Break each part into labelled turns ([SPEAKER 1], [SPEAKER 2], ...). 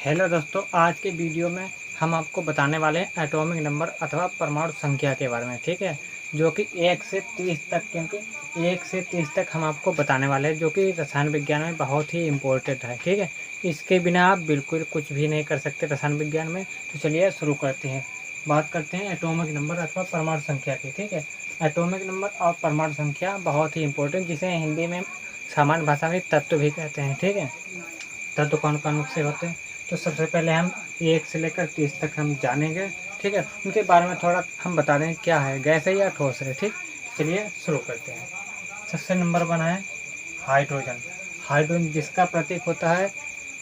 [SPEAKER 1] Hello दोस्तों, आज के वीडियो में हम आपको बताने वाले हैं एटॉमिक नंबर अथवा परमाणु संख्या के बारे में। ठीक है, जो कि 1 से 30 तक, क्योंकि 1 से 30 तक हम आपको बताने वाले हैं, जो कि रसायन विज्ञान में बहुत ही इम्पोर्टेंट है। ठीक है, इसके बिना आप बिल्कुल कुछ भी नहीं कर सकते रसायन विज्ञान में। तो चलिए शुरू करते हैं। बात करते हैं एटॉमिक नंबर अथवा परमाणु संख्या की। ठीक है, एटॉमिक नंबर और परमाणु संख्या बहुत ही इम्पोर्टेंट, जिसे हिंदी में सामान्य भाषा में तत्व भी कहते हैं। ठीक है, तत्व कौन कौन से होते हैं, तो सबसे पहले हम 1 से लेकर 30 तक हम जानेंगे। ठीक है, उनके बारे में थोड़ा हम बता दें क्या है, गैस है या ठोस है। ठीक, चलिए शुरू करते हैं। सबसे नंबर 1 है हाइड्रोजन। हाइड्रोजन जिसका प्रतीक होता है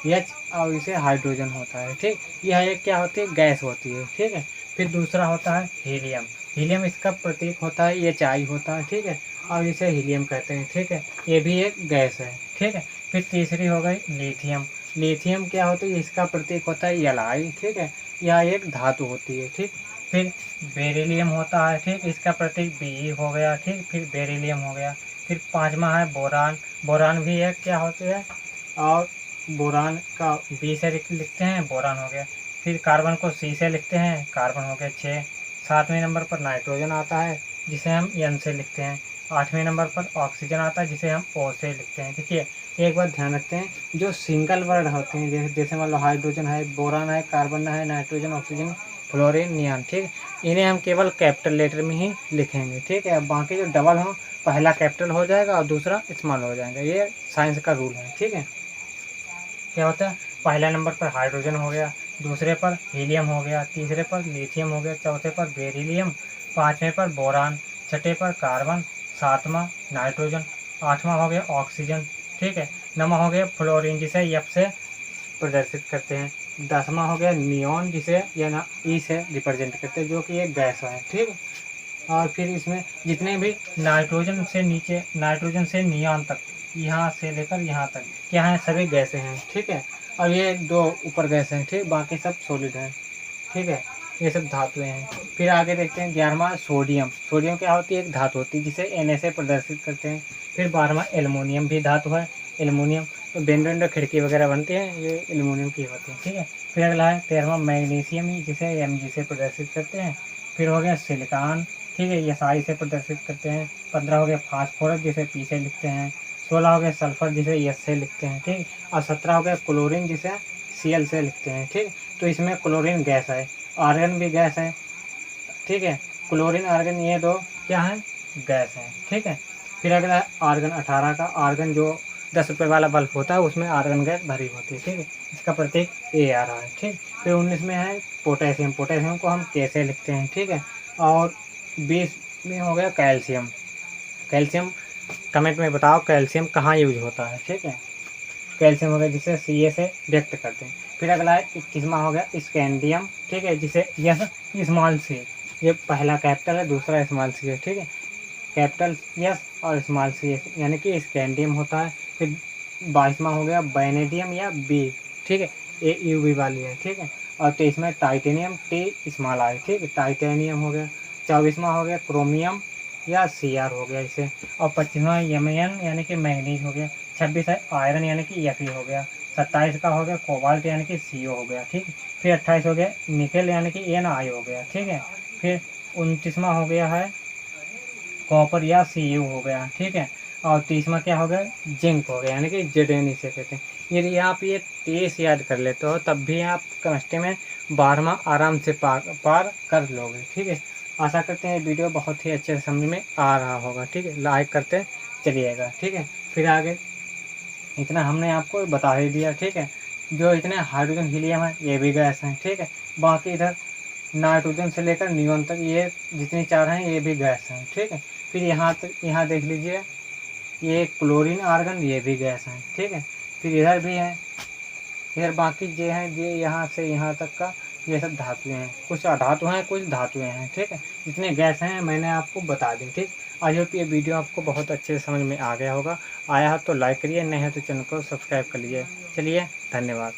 [SPEAKER 1] H और इसे हाइड्रोजन होता है। ठीक, यह एक क्या होती है, गैस होती है। ठीक है, फिर दूसरा होता है हीलियम। हीलियम इसका प्रतीक होता है Hi होता है। ठीक है, और इसे हीलियम कहते हैं। ठीक है, ये भी एक गैस है। ठीक है, फिर तीसरी हो गई लिथियम। लिथियम क्या होती है, इसका प्रतीक होता है Li। ठीक है, यह एक धातु होती है। ठीक, फिर बेरिलियम होता है। ठीक, इसका प्रतीक Be हो गया। ठीक, फिर बेरिलियम हो गया। फिर पांचवा है बोरान। बोरान भी एक क्या होती है, और बोरान का बी से लिखते हैं, बोरान हो गया। फिर कार्बन को सी से लिखते हैं, कार्बन हो गया 6। 7वें नंबर पर नाइट्रोजन आता है, जिसे हम एन से लिखते हैं। 8वें नंबर पर ऑक्सीजन आता है, जिसे हम ओ से लिखते हैं। देखिए, एक बात ध्यान रखते हैं, जो सिंगल वर्ड होते हैं, जैसे मान लो हाइड्रोजन है, बोरान है, कार्बन है, नाइट्रोजन, ऑक्सीजन, फ्लोरीन, नियॉन। ठीक, इन्हें हम केवल कैपिटल लेटर में ही लिखेंगे। ठीक है, बाकी जो डबल हो, पहला कैपिटल हो जाएगा और दूसरा स्मॉल हो जाएगा। ये साइंस का रूल है। ठीक है, क्या होता है, पहला नंबर पर हाइड्रोजन हो गया, दूसरे पर हीलियम हो गया, तीसरे पर लिथियम हो गया, चौथे पर बेरिलियम, पांचवें पर बोरान, छठे पर कार्बन, सातवां नाइट्रोजन, आठवां हो गया ऑक्सीजन। ठीक है, नौवां हो गया फ्लोरीन, जिसे एफ से प्रदर्शित करते हैं। 10वां हो गया नियॉन, जिसे या ना ई से रिप्रेजेंट करते हैं, जो कि एक गैस है। ठीक, और फिर इसमें जितने भी नाइट्रोजन से नीचे, नाइट्रोजन से नियॉन तक, यहाँ से लेकर यहाँ तक क्या है, सभी गैसें हैं। ठीक है, और ये दो ऊपर गैसें हैं। ठीक, बाकी सब सॉलिड हैं। ठीक है, ये सब धातुएं हैं। फिर आगे देखते हैं 11वां सोडियम। सोडियम क्या होती है, एक धातु होती है, जिसे Na से प्रदर्शित करते हैं। फिर 12वां एल्युमिनियम भी धातु है, एल्युमिनियम। तो बेंडो खिड़की वगैरह बनती हैं, ये एल्युमिनियम की होती है। ठीक है, फिर अगला है 13वां मैग्नीशियम, जिसे Mg से प्रदर्शित करते हैं। फिर हो गया सिलिकॉन। ठीक है, ये साई से प्रदर्शित करते हैं। 15 हो गया फास्फोरस, जिसे पी से लिखते हैं। 16 हो गया सल्फर, जिसे एस से लिखते हैं। ठीक, और 17 हो गया क्लोरीन, जिसे Cl से लिखते हैं। ठीक, तो इसमें क्लोरीन गैस है, आर्गन भी गैस है। ठीक है, क्लोरीन आर्गन ये दो क्या है, गैस है। ठीक है, फिर अगला है आर्गन 18 का। आर्गन जो 10 रुपये वाला बल्ब होता है, उसमें आर्गन गैस भरी होती है। ठीक है, इसका प्रतीक ए आ रहा है। ठीक, फिर 19 में है पोटेशियम। पोटेशियम को हम के से लिखते हैं। ठीक है, और 20 में हो गया कैल्शियम। कैल्शियम कमेंट में बताओ कैल्शियम कहाँ यूज होता है। ठीक है, कैल्शियम हो गया, जिसे Ca से व्यक्त करते हैं। फिर अगला है 21वां हो गया स्कैंडियम। ठीक है, जिसे यस स्मॉल सी, ये पहला कैपिटल है, दूसरा स्मॉल सी है। ठीक है, कैपिटल यस और स्मॉल सी एस, यानी कि स्कैंडियम होता है। फिर 22वां हो गया वैनेडियम या बी। ठीक है, ये यूवी वाली है। ठीक है, और 23वां टाइटेनियम, टी स्मॉल आई। ठीक है, टाइटेनियम हो गया। 24वां हो गया क्रोमियम या Cr हो गया इसे। और 25वां यमन यानी कि मैग्नीज हो गया। 26 है आयरन यानी कि Fe हो गया। 27 का हो गया कोबाल्ट यानी कि CO हो गया। ठीक है, फिर 28 हो गया निकेल यानी कि Na हो गया। ठीक है, फिर 29वां हो गया है कॉपर या Cu हो गया। ठीक है, और 30वां क्या हो गया जिंक हो गया, यानी कि Zn इसे कहते हैं। यदि आप ये 23 याद कर लेते हो, तब भी आप केमिस्ट्री में 12वां आराम से पार कर लोगे। ठीक है, आशा करते हैं वीडियो बहुत ही अच्छे से समझ में आ रहा होगा। ठीक है, लाइक करते चलिएगा। ठीक है, फिर आगे इतना हमने आपको बता ही दिया। ठीक है, जो इतने हाइड्रोजन हीलियम है, ये भी गैस हैं। ठीक है, बाकी इधर नाइट्रोजन से लेकर नियॉन तक ये जितनी चार हैं, ये भी गैस हैं। ठीक है, फिर यहाँ तक, यहाँ देख लीजिए, ये क्लोरीन आर्गन, ये भी गैस हैं। ठीक है, फिर इधर भी है, इधर बाकी ये हैं, ये यहाँ से यहाँ तक का, ये सब धातुएं हैं। कुछ अधातु हैं, कुछ धातुएं हैं। ठीक है, जितने गैस हैं मैंने आपको बता दी। ठीक, आई होप ये वीडियो आपको बहुत अच्छे से समझ में आ गया होगा। आया है तो लाइक करिए, नहीं है तो चैनल को सब्सक्राइब कर लीजिए। चलिए, धन्यवाद।